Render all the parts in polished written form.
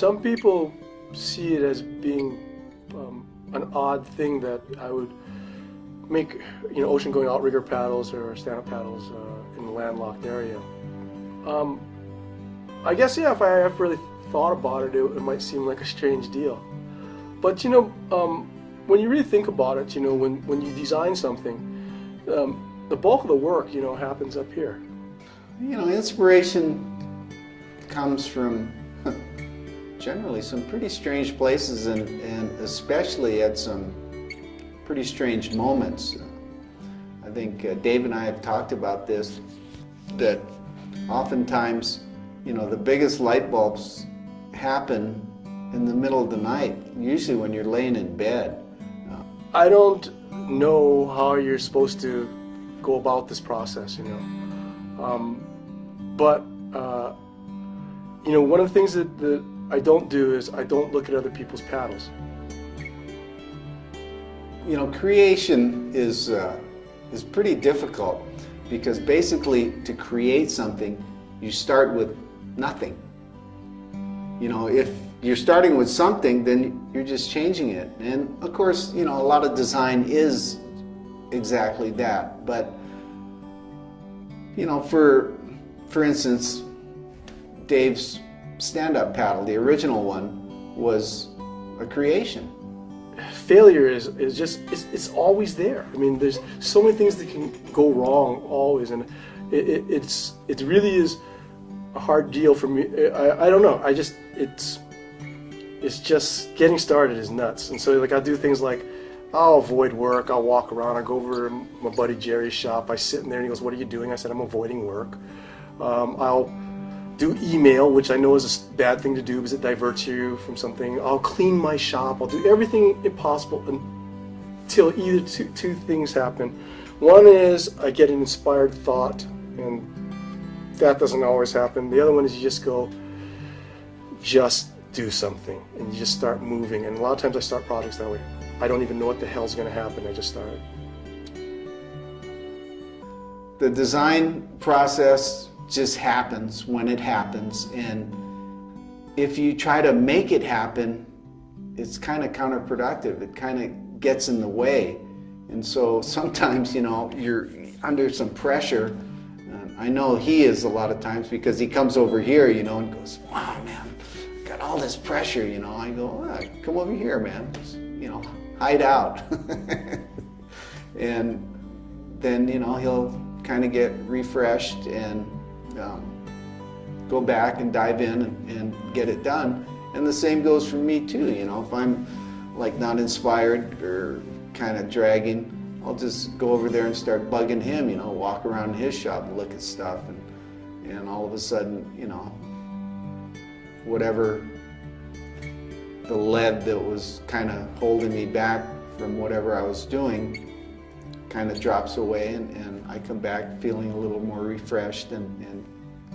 Some people see it as being an odd thing that I would make, ocean-going outrigger paddles or stand-up paddles in a landlocked area. I guess, yeah, if I have really thought about it, it might seem like a strange deal. But, when you really think about it, when you design something, the bulk of the work, happens up here. Inspiration comes from generally some pretty strange places and especially at some pretty strange moments. I think Dave and I have talked about this, that oftentimes, the biggest light bulbs happen in the middle of the night, usually when you're laying in bed. I don't know how you're supposed to go about this process, but one of the things that I don't do is I don't look at other people's paddles. Creation is pretty difficult because basically to create something, you start with nothing. If you're starting with something, then you're just changing it. And of course, a lot of design is exactly that. But, for instance, Dave's stand-up paddle, the original one, was a creation. Failure is just, it's always there. I mean, there's so many things that can go wrong always, and it really is a hard deal for me. I don't know, it's just getting started is nuts. And so I'll do things like I'll avoid work, I'll walk around, I go over to my buddy Gerry's shop, I sit in there and he goes, "What are you doing?" I said, "I'm avoiding work." I'll do email, which I know is a bad thing to do because it diverts you from something. I'll clean my shop, I'll do everything impossible until either two things happen. One is I get an inspired thought, and that doesn't always happen. The other one is you just go, just do something, and you just start moving. And a lot of times I start projects that way. I don't even know what the hell's going to happen, I just start it. The design process just happens when it happens, and if you try to make it happen, it's kind of counterproductive. It kind of gets in the way, and so sometimes you're under some pressure. I know he is a lot of times because he comes over here and goes, "Wow, man, got all this pressure." I go, "Oh, come over here, man, just, hide out." And then he'll kind of get refreshed and go back and dive in and get it done. And the same goes for me too. If I'm not inspired or kind of dragging, I'll just go over there and start bugging him, walk around his shop and look at stuff, and all of a sudden, whatever the lead that was kind of holding me back from whatever I was doing kind of drops away, and I come back feeling a little more refreshed and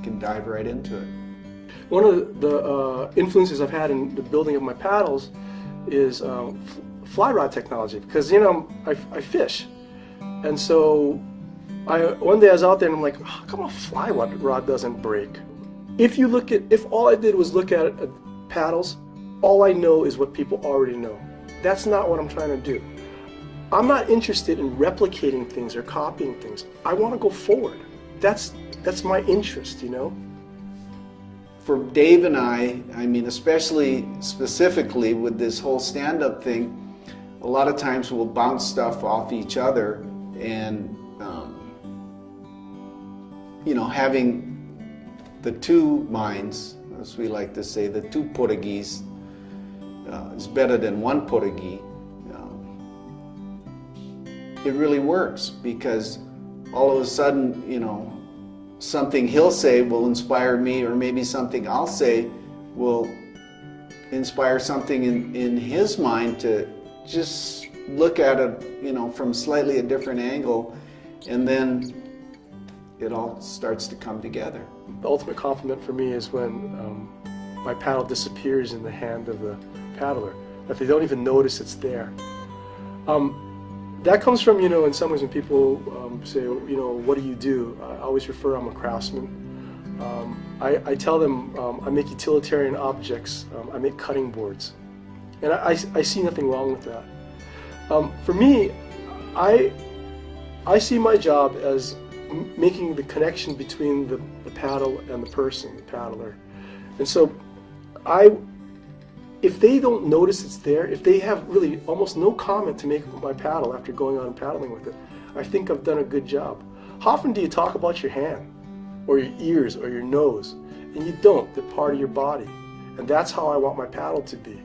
can dive right into it. One of the influences I've had in the building of my paddles is fly rod technology, because I fish, and so one day I was out there and I'm like, how come a fly rod doesn't break? If all I did was look at paddles, all I know is what people already know. That's not what I'm trying to do. I'm not interested in replicating things or copying things. I want to go forward. That's my interest, For Dave and I mean, especially specifically with this whole stand-up thing, a lot of times we'll bounce stuff off each other, and having the two minds, as we like to say, the two portuguese is better than one Portuguese. It really works because all of a sudden, something he'll say will inspire me, or maybe something I'll say will inspire something in his mind to just look at it, from slightly a different angle, and then it all starts to come together. The ultimate compliment for me is when my paddle disappears in the hand of the paddler, that they don't even notice it's there. That comes from, in some ways when people say, what do you do? I always refer, I'm a craftsman. I tell them I make utilitarian objects. I make cutting boards, and I see nothing wrong with that. For me, I see my job as making the connection between the paddle and the person, the paddler. And so if they don't notice it's there, if they have really almost no comment to make about my paddle after going on and paddling with it, I think I've done a good job. How often do you talk about your hand or your ears or your nose? And you don't. They're part of your body. And that's how I want my paddle to be.